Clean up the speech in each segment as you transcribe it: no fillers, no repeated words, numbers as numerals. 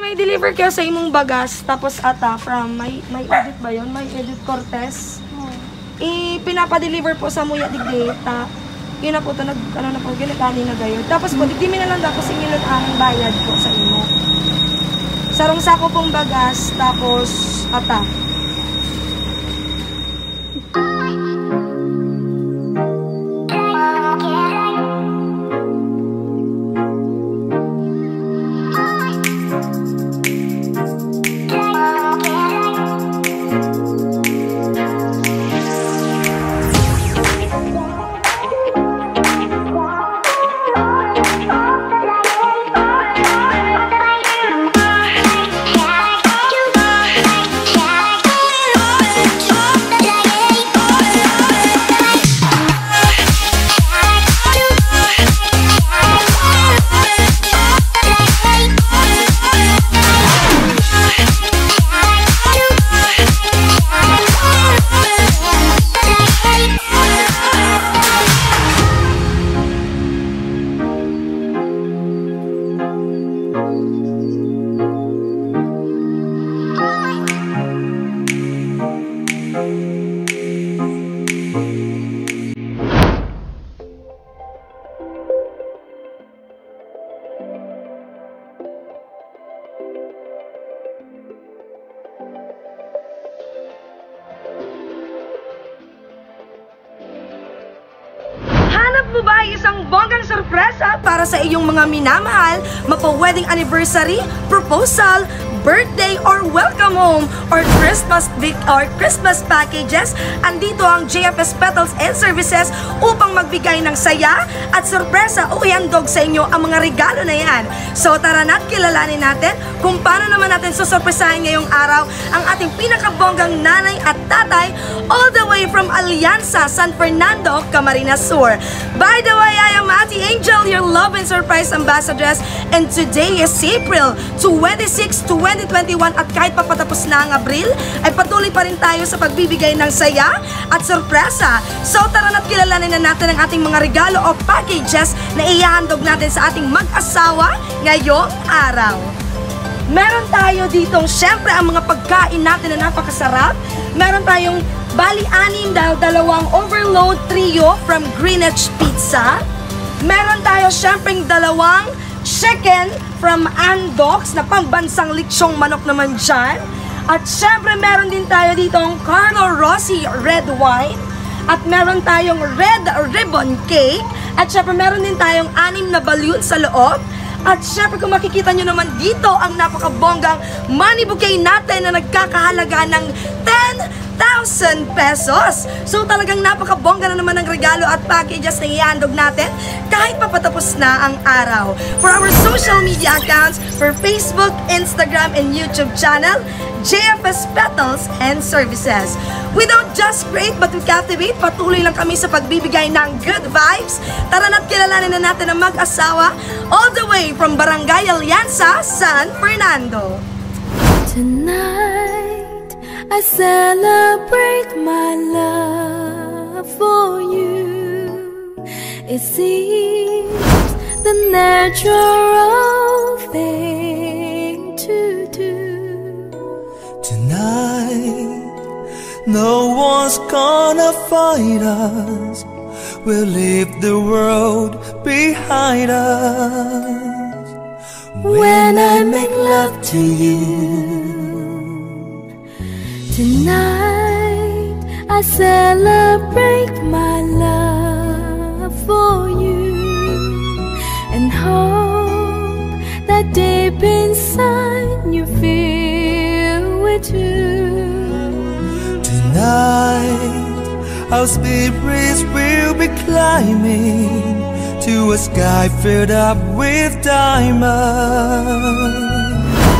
may deliver kayo sa imong bagas, tapos ata from, may edit ba yun? May edit Cortez. Pinapadeliver po sa Muya Digdeta. Yun na po ito, ano na po, ginagani na gayon. Tapos po, digdimi na lang tapos ingilon ang bayad po sa imo. Sarong sako pong bagas, tapos ata. Hanap mo ba isang bonggang sorpresa para sa iyong mga minamahal, mapa-wedding anniversary, proposal, birthday, or welcome home, or Christmas packages? Andito ang JFS Petals and Services upang magbigay ng saya at sorpresa o ihandog sa inyo ang mga regalo na yan. So tara na't kilalanin natin kung paano naman natin susurpresahin ngayong araw ang ating pinakabonggang nanay at tatay all the way from Alianza, San Fernando, Camarines Sur. By the way, I am Ate Angel, your love and surprise ambassadress, and today is April 26, 2021, at kahit papatapos na ang Abril, ay patuloy pa rin tayo sa pagbibigay ng saya at sorpresa. So tara na't kilalanin na natin ang ating mga regalo o packages na ihahandog natin sa ating mag-asawa ngayong araw. Meron tayo ditong syempre ang mga pagkain natin na napakasarap. Meron tayong bali-anim dahil dalawang overload trio from Greenwich Pizza. Meron tayo syempre dalawang chicken from Andox na pambansang litsyong manok naman dyan. At syempre meron din tayo ditong Carlo Rossi red wine. At meron tayong red ribbon cake. At syempre meron din tayong 6 na balloon sa loob. At syempre kung makikita nyo naman dito ang napakabonggang money bouquet natin na nagkakahalaga ng 10,000 pesos. So talagang napakabongga na naman ang regalo at packages na ihandog natin kahit papatapos na ang araw. For our social media accounts, for Facebook, Instagram, and YouTube channel, JFS Petals and Services. We don't just create but we captivate. Patuloy lang kami sa pagbibigay ng good vibes. Tara na't kilalanin na natin ang mag-asawa all the way from Barangay Alianza, San Fernando. Tonight I celebrate my love for you. It seems the natural thing to do. Tonight no one's gonna fight us. We'll leave the world behind us. When I make love to you. Tonight I celebrate my love for you and hope that deep inside you feel it too. Tonight our spirits will be climbing to a sky filled up with diamonds.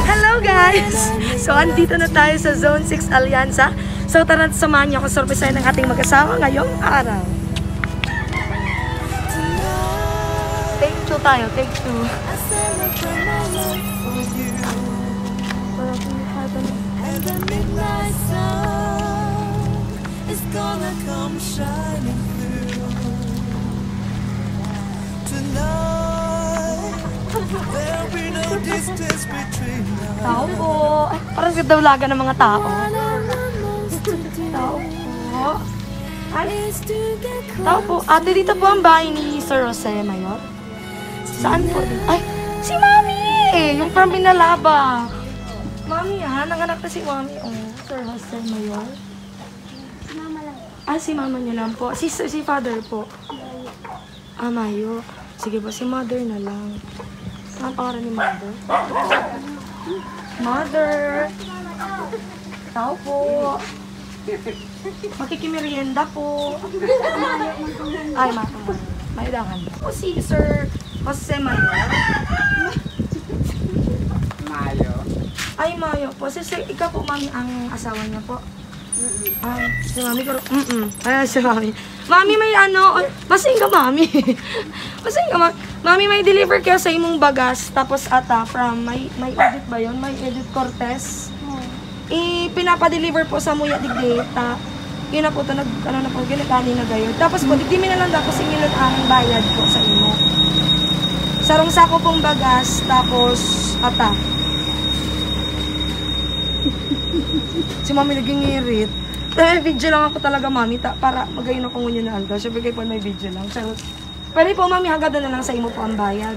Hello guys! So andito na tayo sa Zone 6 Alianza. So tara na't samahan niyo ako sorpresahin ng ating mag-asawa ngayong araw. Take 2 tayo, take 2. And the midnight sun is gonna come shining through. Tonight there'll be no distance between us. Tao po. Ay, parang gandawlaga ng mga tao. Tao po. Ay, tao po. Ate, dito po ang bahay ni Sir Jose Mayor. Saan po? Ay, si Mami! Yung from Binalaba. Mami ha, nanganak na si Mami. Oh, Sir Jose Mayor. Ah, si mama niyo lang po. Si father po. Ah, Mayo. Sige po, si mother na lang. Ang pangalan ni mother? Mother! Tao po. Makikimerienda po. Ay, maidangan. O si Sir Jose Mayo. Mayo. Ay, Mayo po. Ikaw po, Mami, ang asawa niya po. Ay, si Mami ko. Ay, si Mami. Mami, may ano. Masing ka, Mami. Masing ka, Mami. Mami, may deliver kayo sa imong bagas. Tapos ata, from, may edit ba yun? May edit Cortez. Pinapadeliver po sa Muya Digdeta. Yun na po ito, ano na po, ginagani na gayon. Tapos po, digdimin na lang tapos ingilot ang bayad po sa imo. Sarong sako pong bagas, tapos ata. Si Mami naging ngirit. Video lang ako talaga, Mami, para magayon ako ngunyo na alga. Siyempre kayo po may video lang. Pwede po, Mami, hagad na lang sa imo po ang bayad.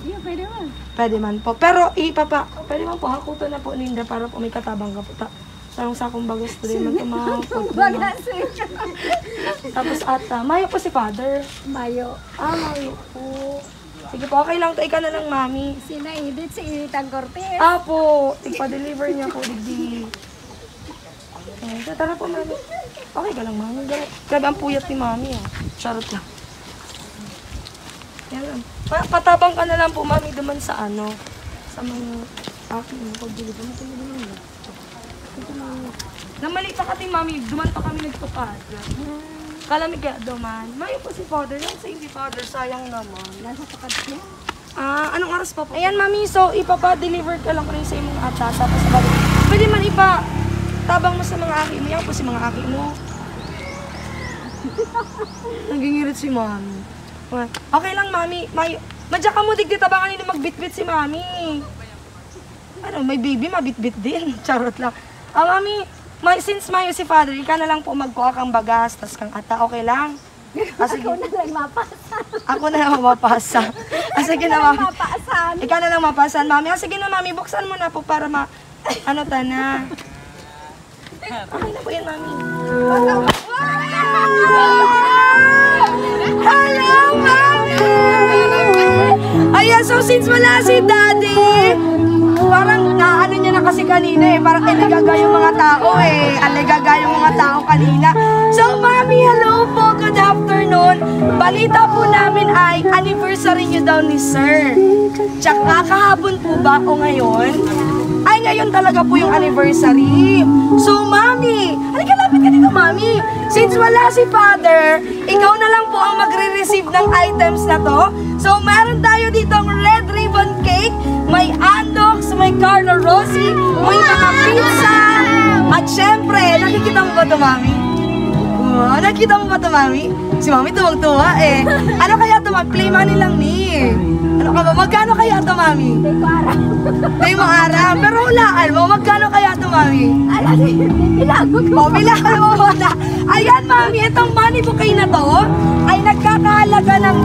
Yeah, pwede man. Pwede man po. Pero, pwede man po, hakutan na po, Linda, para po may katabang ka po. Sarong sakong bagas po din, magkumahakot. Bagas. Tapos ata, Mayo po si Father. Mayo. Ah, Mayo po. Sige po, okay lang. Ika na lang, Mami. Sinaidit si Itang Cortez. Ah po, tigpa-deliver niya po, digdi. Okay, tara po, Mami. Okay ka lang, Mami. Grabe ang puyat ni Mami, ah. Charot lang. Yan lang. Patabang ka na lang po, Mami, duman sa ano. Sa mga aking pag-deliver. Namali pa kati, Mami. Duman pa kami nagtupad. Kalamig kaya duman. Mayo po si Father. Yan sa hindi Father, sayang naman. Nasa pakad niya. Ah, anong oras pa po? Ayan, Mami. So, ipapa-deliver ka lang ko rin sa imong ata. Tapos, pwede man tabang mo sa mga aki mo. Yan po si mga aki mo. Nagingirit si Mami. Okay lang, Mami. Madya ka mo digdi tabangan nila magbitbit si Mami. Ano, may baby, mabitbit din. Charot lang. Ah, Mami, since Mayo si Father, ika na lang po magkuha kang bagas, tas kang ata, okay lang? Ako na lang mapasa. Ako na lang mapasa. Sige na, Mami. Mapasan. Ika na lang mapasan, Mami. Sige na, Mami, buksan mo na po para ano ta na. Okay na po yan, Mami. Hello, Mami! Ayan, so since wala si Daddy, parang naano niya na kasi kanina parang aligaga yung mga tao aligaga yung mga tao kanina. So, Mami, hello po, good afternoon. Balita po namin ay anniversary niyo daw ni Sir. Tsaka kahapon po ba o ngayon? Ay, ngayon talaga po yung anniversary. So, Mami, halika lapit ka dito, Mami. Since wala si Father, ikaw na lang po ang magre-receive ng items na to. So, meron tayo ditong red ribbon cake, may andox, may Carlo Rossi, may mga pizza. At syempre, nakikita mo ba ito, Mami? Wow, nakikita mo ba ito, Mami? Si Mami tuwag-tuwa Ano kaya ito, Mami? Play money lang ni. Ano ka ba? Magkano kaya ito, Mami? Hindi ko aram. Hindi mo aram. Pero hulaan mo, magkano kaya ito, Mami? Alam, bilago ko. O, bilangan mo muna. Ayan, Mami, itong money bouquet na to ay nagkakahalaga ng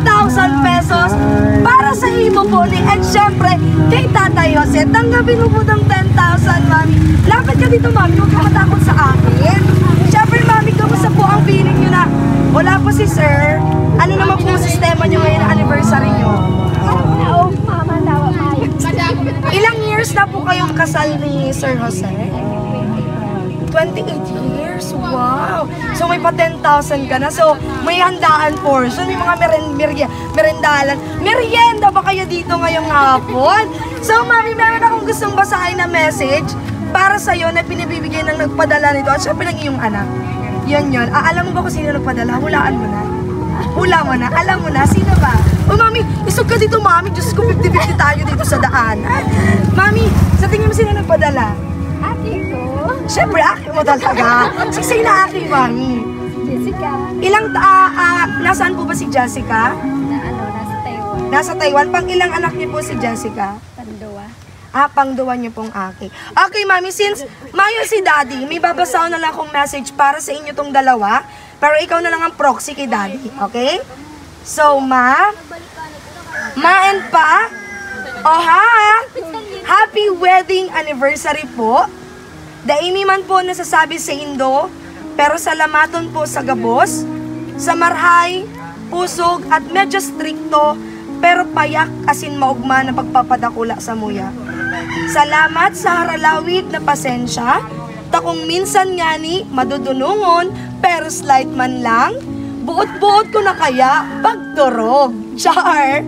10,000 pesos para sa imo po ni. And syempre, kay Tatay Jose, tanggapin mo po ng 10,000, Mami. Lapit ka dito, Mami. Huwag ka matakot sa akin. Syempre, Mami, kamusta po ang feeling nyo na wala po si Sir? Ano naman po ang sistema nyo ngayon na anniversary nyo? Oo, mama, tawa tayo. Ilang years na po kayong kasal ni Sir Jose? 28 years? Wow! So may pa 10,000 ka na. So may handaan portion, may mga merendalan. Merienda ba kayo dito ngayong hapon? So, Mami, meron akong gustong basahin na message para sa'yo na pinibibigay ng nagpadala nito at syempre ng iyong anak. Yun. Alam mo ba kung sino nagpadala? Hulaan mo na. Hula mo na. Alam mo na. Sino ba? Oh, Mami, isog ka dito, Mami. Diyos ko, 50-50 tayo dito sa daan. Mami, sa tingin mo sino nagpadala? Ate ko. Siyempre, aki mo talaga. Siksay na aki, Mami. Jessica. Nasaan po ba si Jessica? Nasa Taiwan. Nasa Taiwan. Pang ilang anak niyo po si Jessica? Pandoa. Pangduwan niyo pong Aki. Okay, Mami, since mayo si Daddy, may babasaw na lang akong message para sa inyo tong dalawa. Pero ikaw na lang ang proxy kay Daddy, okay? So, Ma and Pa, happy wedding anniversary po. Daini man po nasasabi sa Indo, pero salamaton po sa gabos, sa marhay, pusog at medyo strikto, pero payak asin maugma na pagpapadakula sa muya. Salamat sa haralawid na pasensya, takong minsan nga ni madudunungon, pero slight man lang, buot-buot ko na kaya pagturog. Char!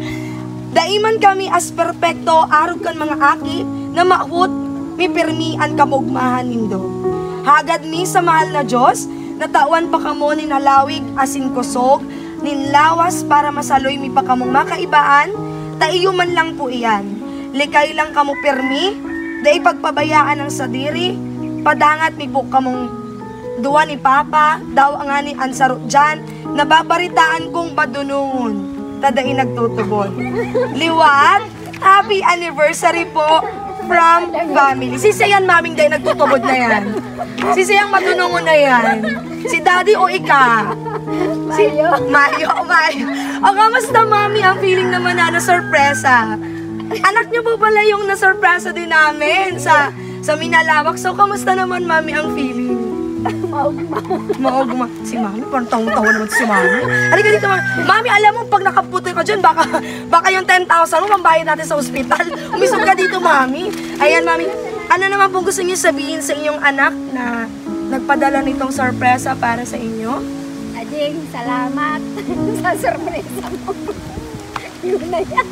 Daiman kami as perpekto, arog kan mga aki, na maawot, mi pirmian kamugmahan nindo. Hagad mi sa mahal na Diyos, natawan pa kamo ni nalawig asin kusog, ninlawas para masaloy mi pa kamong makaibaan, taiyo man lang po iyan. Likay lang kamo pirmi, dai pagpabayaan ng sadiri, padangat mi po kamong duwa ni Papa, daw ang ani ansarot dyan, nababaritaan kong madunungon, tadai nagtutubon. Liwat, happy anniversary po from family. Si Sayan, maming day nagtutubod na yan. Si Sayang madunungon na yan. Si Daddy o ika? Mayo. O kamusta, Mami, ang feeling naman na sorpresa? Anak niyo po pala yung nasurpresa din namin sa Minalawak. So, kamusta naman, Mami, ang feeling? Maugma. Si Mami, parang tawa naman si Mami. Halika dito, Mami. Mami, alam mo, pag nakaputoy ka dyan, baka yung 10,000 mo, pambayad natin sa ospital. Umisog ka dito, Mami. Ayan, Mami. Ano naman po gusto niyo sabihin sa inyong anak na nagpadala nitong sorpresa para sa inyo? Ading, salamat sa sorpresa mo. Yun na yan.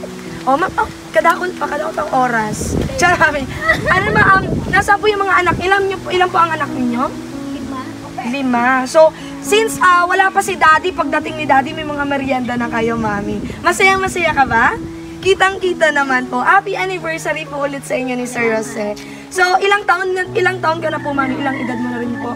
Ma'am, kadakot ang oras. Charami. Ano ma'am, nasa po yung mga anak? Ilan po ang anak ninyo? 5. So, since wala pa si Daddy, pagdating ni Daddy, may mga merienda na kayo, Mami. Masaya ka ba? Kitang-kita naman po. Happy anniversary po ulit sa inyo ni Sir Jose. So, ilang taon ka na po, Mami? Ilang edad mo na rin po?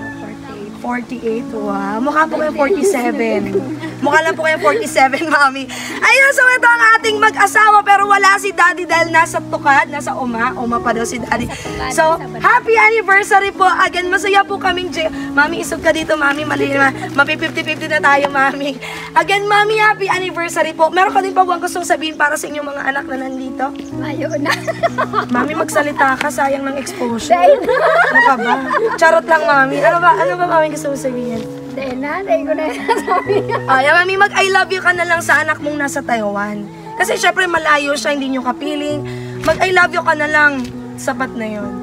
48. Wow. Mukha po kayo 47. Mukha lang po kayo 47, Mami. Ayun, so ito ang ating mag-asawa pero wala si Daddy dahil nasa tukad, nasa Uma. Uma pa daw si Daddy. So, happy anniversary po. Again, masaya po kaming Mami, isog ka dito, Mami. Mapi 50-50 na tayo, Mami. Again, Mami, happy anniversary po. Meron ka din pa buwang gustong sabihin para sa inyong mga anak na nandito? Ayun na. Mami, magsalita ka. Sayang ng exposure. Ano ka ba? Charot lang, Mami. Ano ba, Mami, gusto mo sabihin? Dahil ko na sabihin. Mami, mag-I love you ka na lang sa anak mong nasa Taiwan. Kasi syempre malayo siya, hindi nyo kapiling. Mag-I love you ka na lang. Sapat na yun.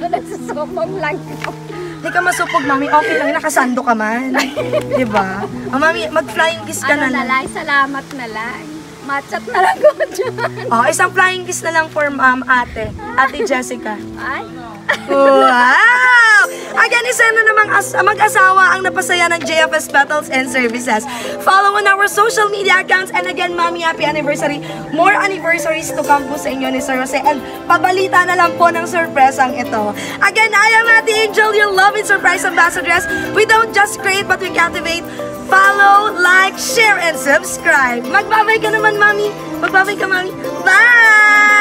Nagsusupong lang ko. Hindi ka masupog, Mami. Okay lang, nakasando ka man. Diba? Mami, mag-flying kiss ka na lang. Salamat na lang. Matchat na lang ko dyan. Isang flying kiss na lang for Ate Jessica. Ay. Wow! Again, isa na namang mag-asawa ang napasaya ng JFS Battles and Services. Follow on our social media accounts. And again, Mami, happy anniversary. More anniversaries to come po sa inyo ni Sir Jose. And pabalita na lang po ng surpresang ito. Again, I am Ate Angel, your love and surprise ambassadress. We don't just create, but we captivate. Follow, like, share, and subscribe. Magbabay ka naman, Mami. Magbabay ka, Mami. Bye!